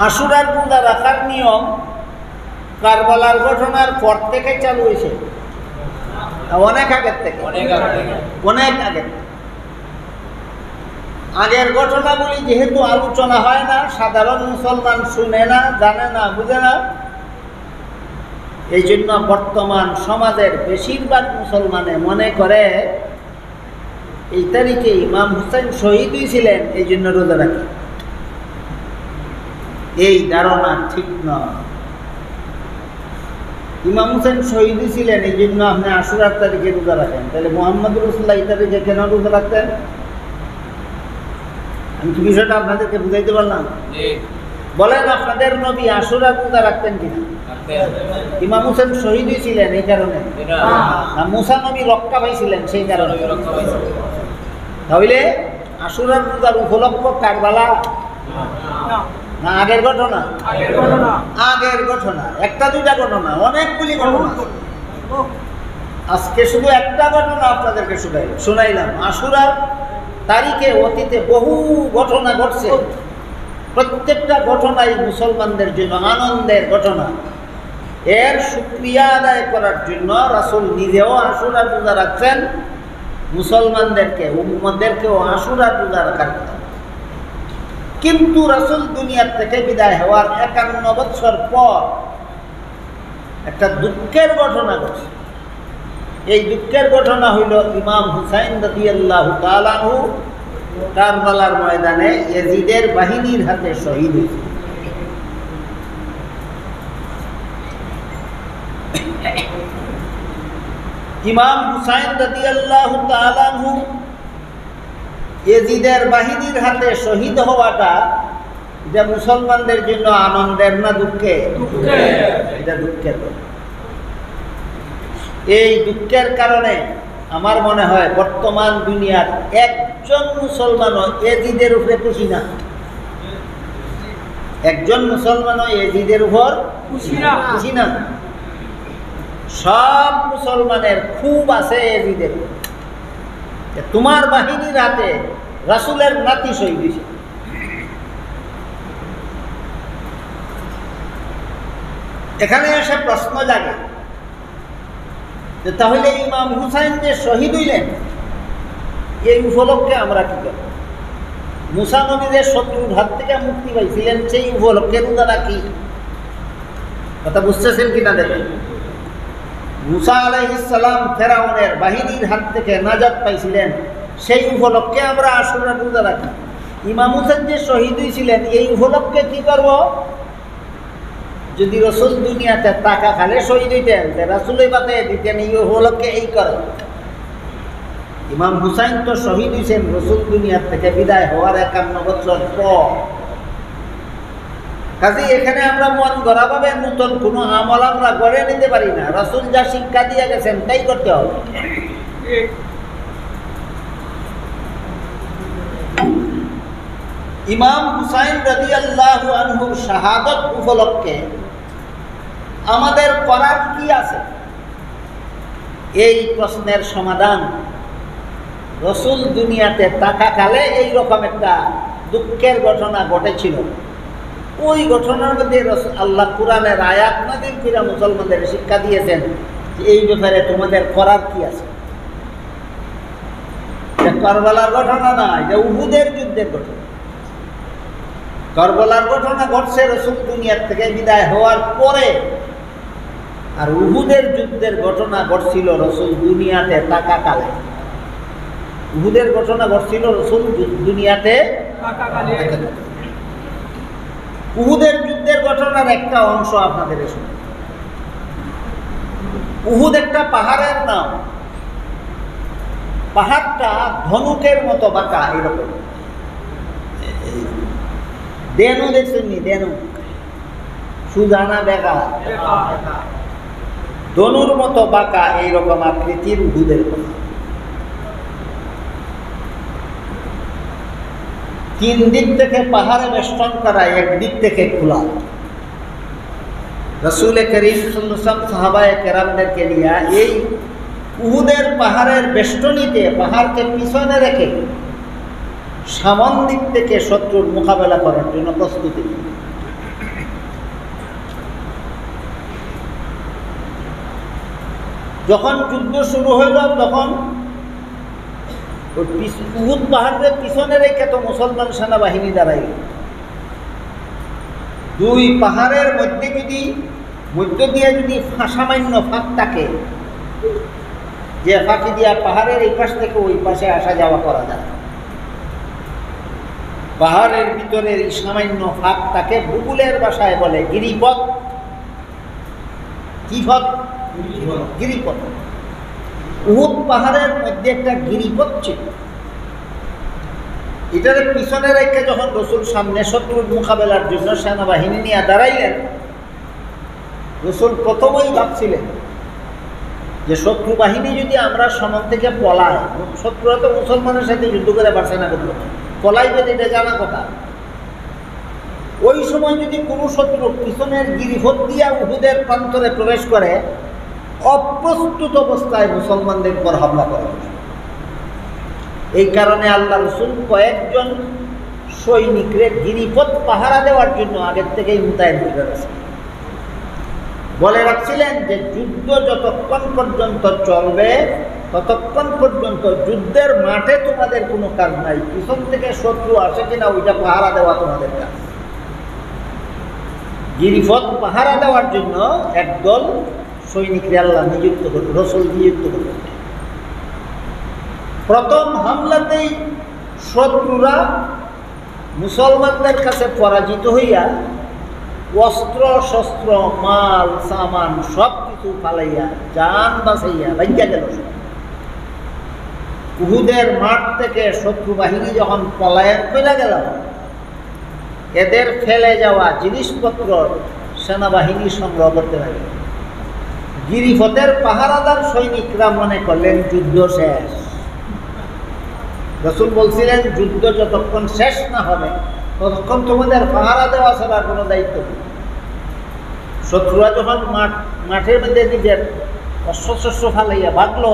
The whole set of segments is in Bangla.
আশুরার রোজা রাখার নিয়ম কারবালার ঘটনার পর থেকে চালু হয়েছে, অনেক আগের থেকে, অনেক আগের। আগের ঘটনাগুলি যেহেতু আলোচনা হয় না, সাধারণ মুসলমান শুনে না, জানে না, বুঝে না, এই জন্য বর্তমান সমাজের বেশিরভাগ মুসলমানে মনে করে এই তারিখে ইমাম হুসাইন শহীদ হয়েছিলেন, এই জন্য রোজা রাখে। এই ধারণা ঠিক নয়। ইমাম হুসাইন শহীদ হয়েছিলেন এই জন্য আপনি আশুরার তারিখে রোজা রাখেন, তাহলে মোহাম্মদ রাসূলুল্লাহ এই তারিখে কেন রোজা রাখতেন? আমি কি বিষয়টা আপনাদেরকে বুঝাইতে পারলাম? বলেন, আপনাদের নবী আশুরার রোজা রাখতেন কিনা? ইমাম হুসাইন শহীদ হয়েছিলেন এই কারণে না মুসা নবী রক্ষা পাইছিলেন সেই কারণে? তাহলে আশুরার রোজার উপলক্ষ কারবালা না আগের ঘটনা? আগের ঘটনা। একটা দুইটা ঘটনা, অনেকগুলি ঘটনা। আজকে শুধু একটা ঘটনা আপনাদেরকে শোনাইলাম। আশুরার তারিখে অতীতে বহু ঘটনা ঘটছে, প্রত্যেকটা ঘটনাই মুসলমানদের জন্য আনন্দের ঘটনা। এর শুকরিয়া আদায় করার জন্য রাসূল নিজেও আশুরার রোজা রাখছেন, মুসলমানদেরকে উম্মতদেরকেও আশুরার রোজা রাখার কথা। কিন্তু রাসূল দুনিয়ার থেকে বিদায় হওয়ার ৫১ বছর পর একটা দুঃখের ঘটনা ঘটছে। এই দুঃখের ঘটনা হইল ইমাম হুসাইন রাদিয়াল্লাহু তাআলা আনহু কারবালার ময়দানে ইয়াজিদের বাহিনীর হাতে শহীদ হয়েছে। ইমাম হুসাইন রাদিয়াল্লাহু তাআলা আনহু ইয়াজিদের বাহিনীর হাতে শহীদ হওয়াটা এটা মুসলমানদের জন্য আনন্দের না দুঃখের? এটা দুঃখের। এই দুঃখের কারণে আমার মনে হয় বর্তমান দুনিয়ার একজন মুসলমানও ইয়াজিদের উপরে খুশি না। একজন মুসলমানও ইয়াজিদের উপর খুশি না। সব মুসলমানের খুব আছে ইয়াজিদের। তোমার বাহিনীর হাতে রাসূলের নাতি শহীদ হয়েছে। এখানে এসে প্রশ্ন জাগে যে তাহলে ইমাম হুসাইন যে শহীদ হইলেন এই উপলক্ষে আমরা কি করব? মুসা নবী যে শত্রুর হাত থেকে মুক্তি পাইছিলেন সেই উপলক্ষে রোজা রাখি। কথা বুঝতেছেন কিনা দেখেন। মুসা আলাইহিস সালাম ফেরাউনের বাহিনীর হাত থেকে নাজাত পাইছিলেন, সেই উপলক্ষে আমরা আশুরার রোজা রাখি। ইমাম হুসাইন যে শহীদ হয়েছিলেন এই উপলক্ষে কি করব? যদি রাসূল দুনিয়াতে টাকা খালে শহীদ হইতেন রাসূলই বাতায় দিতেন এই উপলক্ষে এই করে। ইমাম হুসাইন তো শহীদ হয়েছেন রাসূল দুনিয়ার থেকে বিদায় হওয়ার ৫১ বছর পর। কাজে এখানে আমরা মন গড়াভাবে নতুন কোনো আমল আমরা গড়ে নিতে পারি না। রাসূল যা শিক্ষা দিয়ে গেছেন তাই করতে হবে। ইমাম হুসাইন রাদিয়াল্লাহু আনহুর শাহাদাত উপলক্ষে আমাদের করার কি আছে? এই প্রশ্নের সমাধান রাসূল দুনিয়াতে থাকাকালে এইরকম একটা দুঃখের ঘটনা ঘটেছিল। ওই ঘটনার মধ্যে আল্লাহ কোরআনের আয়াত নাযিল করে মুসলমানদের শিক্ষা দিয়েছেন যে এই ব্যাপারে তোমাদের করার কি আছে। কারবালার ঘটনা না, এটা উহুদের যুদ্ধের ঘটনা। কারবালার ঘটনা ঘটছে রাসূল দুনিয়ার থেকে বিদায় হওয়ার পরে, আর উহুদের যুদ্ধের ঘটনা ঘটছিল রাসূল দুনিয়াতে থাকাকালে। উহুদের ঘটনা ঘটছিল রাসূল দুনিয়াতে থাকাকালে। উহুদের যুদ্ধের ঘটনার একটা অংশ আপনাদের শুনুন। উহুদ একটা পাহাড়ের নাম। পাহাড়টা ধনুকের মতো বাঁকা, এরকম। দেনু দেখছেন নি? দেনু সুজানা বেগা, ধনুর মতো বাঁকা এইরকম আকৃতির উহুদের পাহাড়। 3 দিক থেকে পাহাড়ে বেষ্টন করা, একদিক থেকে খোলা। রাসূল করিম সাল্লাল্লাহু আলাইহি ওয়াসাল্লাম সাহাবায়ে কেরামদেরকে নিয়ে এই উহুদের পাহাড়ের বেষ্টনীতে পাহাড়কে পিছনে রেখে সামন দিক থেকে শত্রুর মোকাবেলা করার জন্য প্রস্তুতি। যখন যুদ্ধ শুরু হইল তখন উহুদ পাহাড়ের পিছনে রেখে তো মুসলমান সেনাবাহিনী দাঁড়াইল। দুই পাহাড়ের মধ্য দিয়ে যদি সামান্য ফাঁক থাকে, যে ফাঁকি দিয়া পাহাড়ের এই পাশ থেকে ওই পাশে আসা যাওয়া করা যায়, পাহাড়ের ভিতরে এই সামান্য ফাঁক তাকে ভূগোলের ভাষায় বলে গিরিপথ। কি পথ? গিরিপথ। উহুদ পাহাড়ের মধ্যে একটা গিরিপথ ছিল। এটার পিছনে রেখে যখন রসুল সামনে শত্রুর মোকাবেলার জন্য সেনাবাহিনী নিয়ে দাঁড়াইলেন, রসুল প্রথমেই ভাবছিলেন যে শত্রু বাহিনী যদি আমরা সামনে থেকে পলায়, শত্রুরা তো মুসলমানের সাথে যুদ্ধ করে পারছে না, করলো পলাইবে, এটা জানা কথা। ওই সময় যদি কোনো শত্রু পিছনের গিরিপথ দিয়া উহুদের প্রান্তরে প্রবেশ করে, অপ্রস্তুত অবস্থায় মুসলমানদের উপর হামলা করে। এই কারণে আল্লাহ রসুল কয়েকজন সৈনিকরে গিরিপথ পাহারা দেওয়ার জন্য আগের থেকেই মোতায়েন করে রাখছেন। বলে রাখছিলেন যে যুদ্ধ যতক্ষণ পর্যন্ত চলবে ততক্ষণ পর্যন্ত যুদ্ধের মাঠে তোমাদের কোনো কাজ নাই, পিছন থেকে শত্রু আসে কিনা ওইটা পাহারা দেওয়া তোমাদের কাজ। গিরিপথ পাহারা দেওয়ার জন্য একদল সৈনিকরে আল্লাহ নিযুক্ত করবে, রসুল নিযুক্ত করবে। প্রথম হামলাতেই শত্রুরা মুসলমানদের কাছে পরাজিত হইয়া অস্ত্র শস্ত্র মাল সামান সব কিছু পালাইয়া জান বাঁচাইয়া ভাগ্যা গেল। উহুদের মাঠ থেকে শত্রু বাহিনী যখন পলায়ন করে গেল, এদের ফেলে যাওয়া জিনিসপত্র সেনাবাহিনী সংগ্রহ করতে লাগে। গিরিপথের পাহারাদার সৈনিকরা মনে করলেন যুদ্ধ শেষ। রসুল বলছিলেন যুদ্ধ যতক্ষণ শেষ না হবে ততক্ষণ তোমাদের পাহারা দেওয়া ছাড়া কোনো দায়িত্ব নেই। শত্রুরা যখন মাঠের মধ্যে নিজের অস্ত্র ফালাইয়া ভাগলো,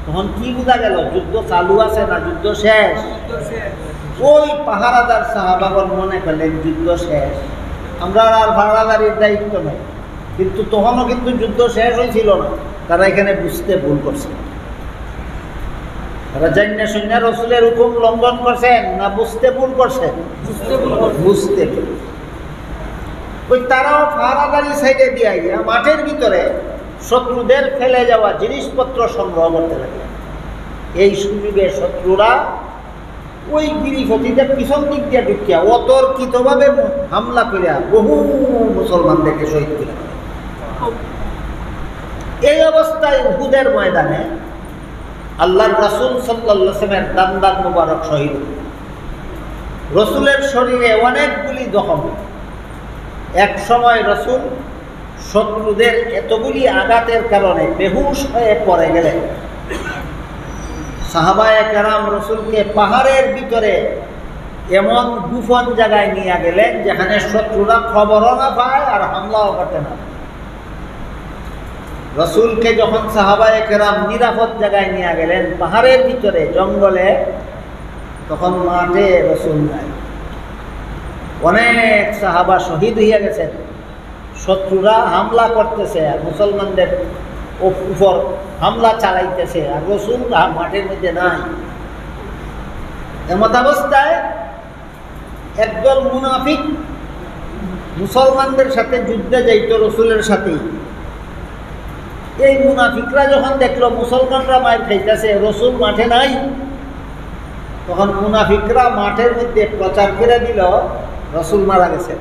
তখন কি বোঝা গেল যুদ্ধ চালু আছে না যুদ্ধ শেষ। ওই পাহারাদার সাহাবাগণ মনে করলেন যুদ্ধ শেষ, আমরা আর পাহারাদারির দায়িত্ব নেই। কিন্তু তখনও কিন্তু যুদ্ধ শেষ হয়েছিল না, তারা এখানে বুঝতে ভুল করছে। তারা জান্না শুনে রসুলের হুকুম লঙ্ঘন করছেন না বুঝতে ভুল করছেন? বুঝতে ভুল। ওই তারাও পাহারাদারি সাইডে দিয়ে গিয়া মাঠের ভিতরে শত্রুদের ফেলে যাওয়া জিনিসপত্র সংগ্রহ করতে লাগে। এই সুযোগে শত্রুরা ওই গিরিপথিদের পিছন দিক দিয়ে ঢুকিয়া অতর্কিতভাবে হামলা করিয়া বহু মুসলমানদেরকে শহীদ করে। এই অবস্থায় উহুদের ময়দানে আল্লাহর রাসূল সাল্লাল্লাহু আলাইহি ওয়াসাল্লামের দান মুবারক শহীদ। রসুলের শরীরে অনেকগুলি জখম। এক সময় রসুল শত্রুদের এতগুলি আঘাতের কারণে বেহুশ হয়ে পড়ে গেলেন। সাহাবায়ে কেরাম রসুলকে পাহাড়ের ভিতরে এমন গোপন জায়গায় নিয়ে গেলেন যেখানে শত্রুরা খবরও না পায় আর হামলাও করতে না। রসুলকে যখন সাহাবায়ে কেরাম নিরাপদ জায়গায় নিয়ে গেলেন পাহাড়ের ভিতরে জঙ্গলে, তখন মাঠে রসুল নাই। অনেক সাহাবা শহীদ হইয়া গেছেন। শত্রুরা হামলা করতেছে আর মুসলমানদের উপর হামলা চালাইতেছে, আর রসুল মাঠের মধ্যে নাই। এমত অবস্থায় একদল মুনাফিক মুসলমানদের সাথে যুদ্ধে যাইত রসুলের সাথেই। এই মুনাফিকরা যখন দেখলো মুসলমানরা মার খাইতেছে, রসুল মাঠে নাই, তখন মুনাফিকরা মাঠের মধ্যে প্রচার করে দিল রসুল মারা গেছে।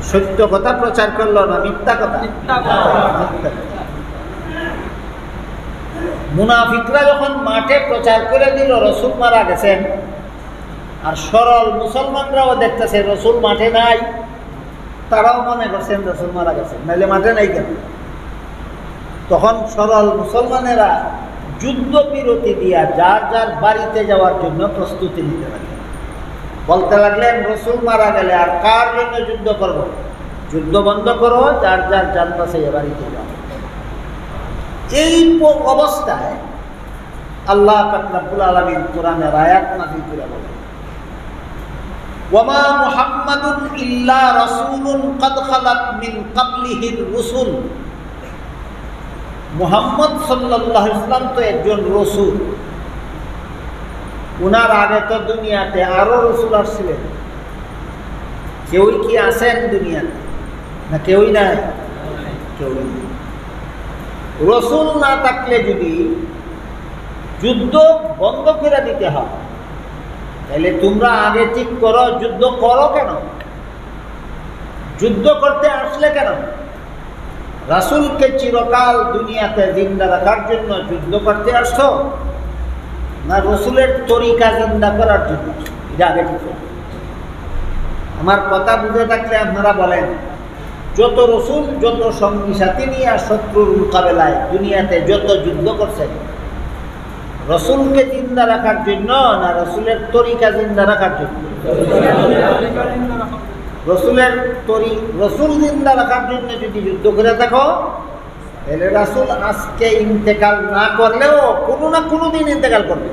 সত্য কথা প্রচার করলো না মিথ্যা কথা? মুনাফিকরা যখন মাঠে প্রচার করে দিল রসুল মারা গেছেন, আর সরল মুসলমানরাও দেখতেছে রসুল মাঠে নাই, তারাও মনে করছেন রসুল মারা গেছেন, নাহলে মাঠে নাই কেন। তখন সরল মুসলমানেরা যুদ্ধ বিরতি দিয়া যার যার বাড়িতে যাওয়ার জন্য প্রস্তুতি নিতে লাগলেন। বলতে লাগলেন রসুল মারা গেলে আর কার জন্য যুদ্ধ করব? যুদ্ধ বন্ধ করো, যার যার জান বাঁচাইয়া বাড়িতে যাও। এই অবস্থায় আল্লাহ পাক রব্বুল আলামিন কোরআনের আয়াত নাযিল করে বলেন, ওয়ামা মুহাম্মাদুন ইল্লা রাসূলুন ক্বাদ খালাত মিন ক্বাবলিহির রুসুল মুহাম্মদ সাল্লাল্লাহু আলাইহি ওয়াসাল্লাম তো একজন রসুল, উনার আগে তো দুনিয়াতে আরো রসুল আসছিলেন। কেউই কি আছেন দুনিয়াতে? না, কেউই নাই, কেউই নেই। রসুল না থাকলে যদি যুদ্ধ বন্ধ করে দিতে হয়, তাহলে তোমরা আগে ঠিক করো যুদ্ধ করো কেন? যুদ্ধ করতে আসলে কেন? রাসূলকে চিরকাল দুনিয়াতে জিন্দা রাখার জন্য যুদ্ধ করতে আসছো, না রসুলের তরিকা জিন্দা করার জন্য? এটা আগে ঠিক করো। আমার কথা বুঝে থাকলে আপনারা বলেন, যত রসুল যত সঙ্গী সাথী নিয়ে শত্রুর মোকাবেলায় দুনিয়াতে যত যুদ্ধ করছেন, রসুলকে জিন্দা রাখার জন্য না রসুলের তরিকা জিন্দা রাখার জন্য? রসুল জিন্দা রাখার জন্য যদি যুদ্ধ করে থাকো, তাহলে রাসূল আজকে ইন্তেকাল না করলেও কোনো না কোনো দিন ইন্তেকাল করবে,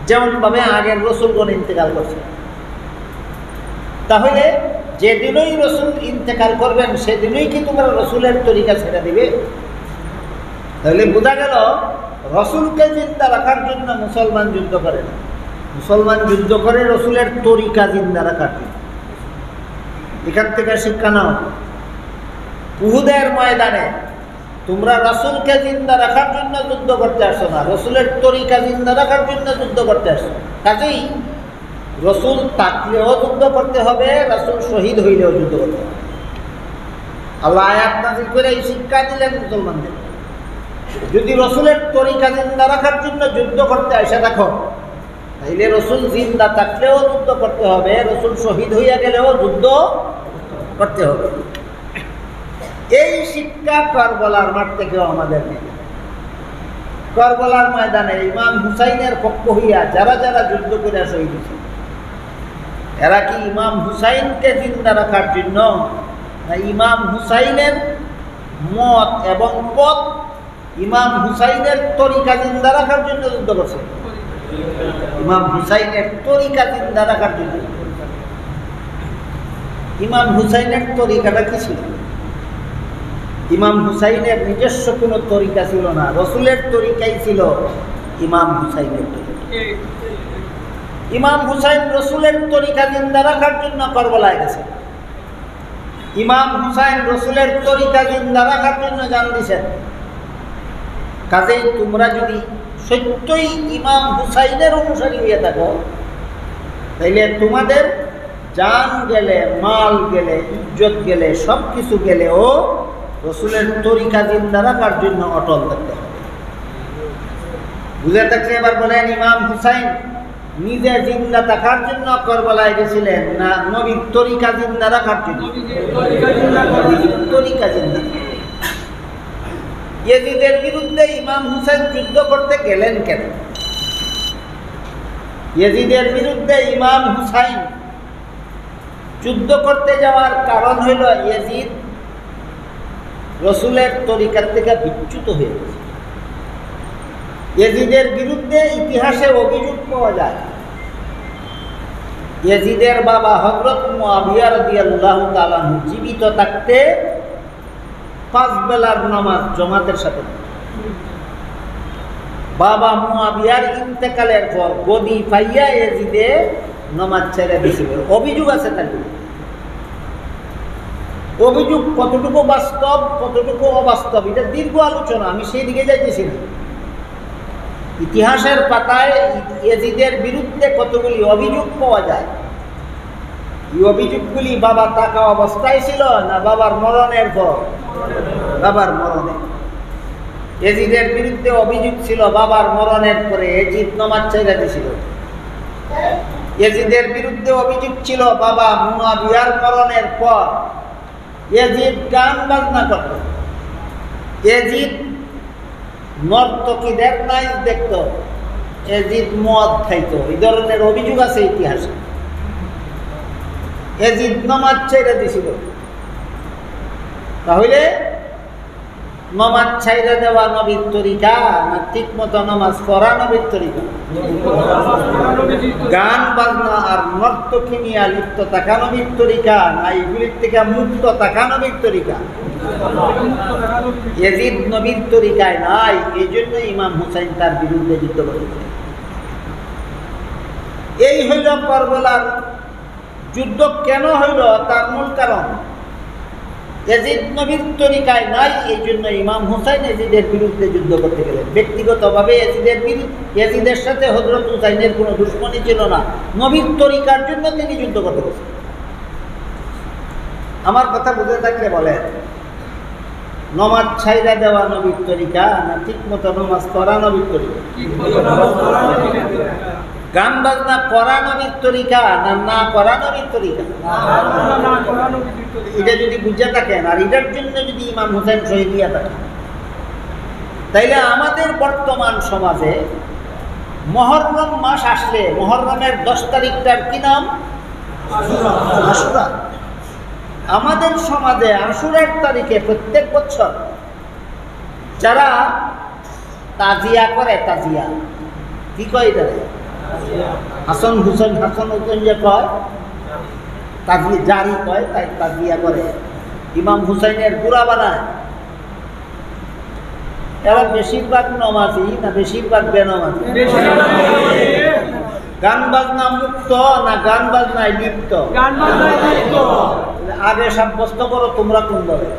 যেমন ভাবে আগের রসুলগণ ইন্তেকাল করছে। তাহলে যেদিনই রসুল ইন্তেকাল করবেন সেদিনই কি তোমরা রসুলের তরিকা ছেড়ে দিবে? তাহলে বোঝা গেল রসুলকে জিন্দা রাখার জন্য মুসলমান যুদ্ধ করে না, মুসলমান যুদ্ধ করে রসুলের তরিকা জিন্দা রাখার জন্য। এখান থেকে শিক্ষা নাও, উহুদের ময়দানে তোমরা রসুলকে জিন্দা রাখার জন্য যুদ্ধ করতে আসো না, রসুলের তরিকা জিন্দা রাখার জন্য যুদ্ধ করতে আসো। কাজেই রসুল থাকলেও যুদ্ধ করতে হবে, রসুল শহীদ হইলেও যুদ্ধ করতে হবে। আল্লাহ আয়াত নাযিল করে এই শিক্ষা দিলেন মুসলমানদের, যদি রসুলের তরিকা জিন্দা রাখার জন্য যুদ্ধ করতে আসে দেখো, তাইলে রসুল জিন্দা থাকলেও যুদ্ধ করতে হবে, রসুল শহীদ হইয়া গেলেও যুদ্ধ করতে হবে। এই শিক্ষা কারবালার মাঠ থেকেও আমাদের নেই। কারবালার ময়দানে ইমাম হুসাইনের পক্ষ হইয়া যারা যারা যুদ্ধ করে শহীদ হয়েছে, এরা কি ইমাম হুসাইনকে জিন্দা রাখার জন্য না ইমাম হুসাইনের মত এবং পথ, ইমাম হুসাইনের তরিকা জিন্দা রাখার জন্য যুদ্ধ করছে? ইমাম হুসাইনের তরিকা জিন্দা রাখার জন্য। ইমাম হুসাইনের তরিকাটা কি ছিল? ইমাম হুসাইনের নিজস্ব কোনো তরিকা ছিল না, রসুলের তরিকাই ছিল ইমাম হুসাইনের তরিকা। ইমাম হুসাইন রসুলের তরিকা জিন্দা রাখার জন্য কারবালায় গেছে। ইমাম হুসাইন রসুলের তরিকা জিন্দা রাখার জন্য জান দিছেন। কাজেই তোমরা যদি সত্যই ইমাম হুসাইনের অনুসারী হয়ে থাকো, তাইলে তোমাদের জান গেলে, মাল গেলে, ইজ্জত গেলে, সব কিছু গেলেও রসুলের তরিকা জিন্দা রাখার জন্য অটল থাকতে হবে। বুঝে থাকলে এবার বলেন, ইমাম হুসাইন নিজে জিন্দা থাকার জন্য কারবালায় গেছিলেন না নবীর তরিকা জিন্দা রাখার জন্য? তরিকা জিন্দা। ইয়াজিদের বিরুদ্ধে ইমাম হুসাইন যুদ্ধ করতে গেলেন কেন? ইয়াজিদের বিরুদ্ধে ইমাম হুসাইন যুদ্ধ করতে যাওয়ার কারণ হইল ইয়াজিদ রসুলের তরিকার থেকে বিচ্যুত হয়ে গেছে। ইয়াজিদের বিরুদ্ধে ইতিহাসে অভিযোগ পাওয়া যায়, ইয়াজিদের বাবা হযরত মুআবিয়া রাদিয়াল্লাহু তাআলা জীবিত থাকতে 5 বেলার নামাজ জামাতের সাথে, বাবা মুআবিয়ার ইন্তেকালের পর গদি পাইয়া ইয়াজিদে নামাজ ছেড়ে দিয়েছিল। অভিযোগ আছে তার বিরুদ্ধে। অভিযোগ কতটুকু বাস্তব কতটুকু অবাস্তব এটা দীর্ঘ আলোচনা, আমি সেই দিকে যাইতেছি না। ইতিহাসের পাতায় ইয়াজিদের বিরুদ্ধে কতগুলি অভিযোগ পাওয়া যায়। এই অভিযোগগুলি বাবা থাকা অবস্থায় ছিল না বাবার মরণের পর? বাবার মরণে। ইয়াজিদের বিরুদ্ধে অভিযোগ ছিল বাবার মরণের পরে ইয়াজিদ নামাজ ছেড়ে দিয়েছিল। ইয়াজিদের বিরুদ্ধে অভিযোগ ছিল বাবা মুআবিয়ার মরণের পর ইয়াজিদ গান বাজনা করত, ইয়াজিদ নর্তকীদের নাচ দেখত, ইয়াজিদ মদ খাইত। এই ধরনের অভিযোগ আছে ইতিহাসে। ইয়াজিদ নামাজ ছেড়ে দিয়েছিল। তাহলে নামাজ ছেড়ে দেওয়া নবীর তরিকা না ঠিক মতো নামাজ পড়া নবীর তরিকা? গান বাজনা আর নর্তকী নিয়ে লিপ্ত থাকা নবীর তরিকা না এগুলির থেকে মুক্ত থাকা নবীর তরিকা? ইয়াজিদ নবীর তরিকায় নাই, এই জন্য ইমাম হুসাইন তার বিরুদ্ধে যুদ্ধ করেছে। এই হইল কারবালার যুদ্ধ কেন হইল, তার মূল কারণ ইয়াজিদ নবীর তরিকায় নাই, এই জন্য ইমাম হুসাইন ইয়াজিদের বিরুদ্ধে যুদ্ধ করতে গেলেন। ব্যক্তিগতভাবে ইয়াজিদের সাথে হযরত হুসাইনের কোনো দুশমনী ছিল না, নবীর তরিকার জন্য তিনি যুদ্ধ করতে গেছেন। আমার কথা বুঝে থাকলে বলেন, নমাজ ছাইরা দেওয়া নবীর তরিকা না ঠিক মতো নমাজ পড়া নবীর তরিকা? গান বাজনা করা নবীর তরিকা না না করা নবীর তরিকা? এটা যদি বুঝে থাকেন আর এটার জন্য যদি ইমাম হুসাইন শহীদ দিয়া থাকেন, তাইলে আমাদের বর্তমান সমাজে মুহররম মাস আসলে মুহররমের 10 তারিখটার কি নাম? আশুরা। আমাদের সমাজে আশুরার তারিখে প্রত্যেক বছর যারা তাজিয়া করে, তাজিয়া কি কয় এটা? হাসান হুসেন হাসান হুসেন যে কয় তাজিয়া, জারি কয়, তাই তাজিয়া করে, ইমাম হুসাইনের গুড়া বানায়। এরা বেশিরভাগ নমাজি না বেশিরভাগ বেনমাজি? গান বাজনা মুক্ত না গান বাজনায় লিপ্ত? আগে সাব্যস্ত করো তোমরা কোন দলে।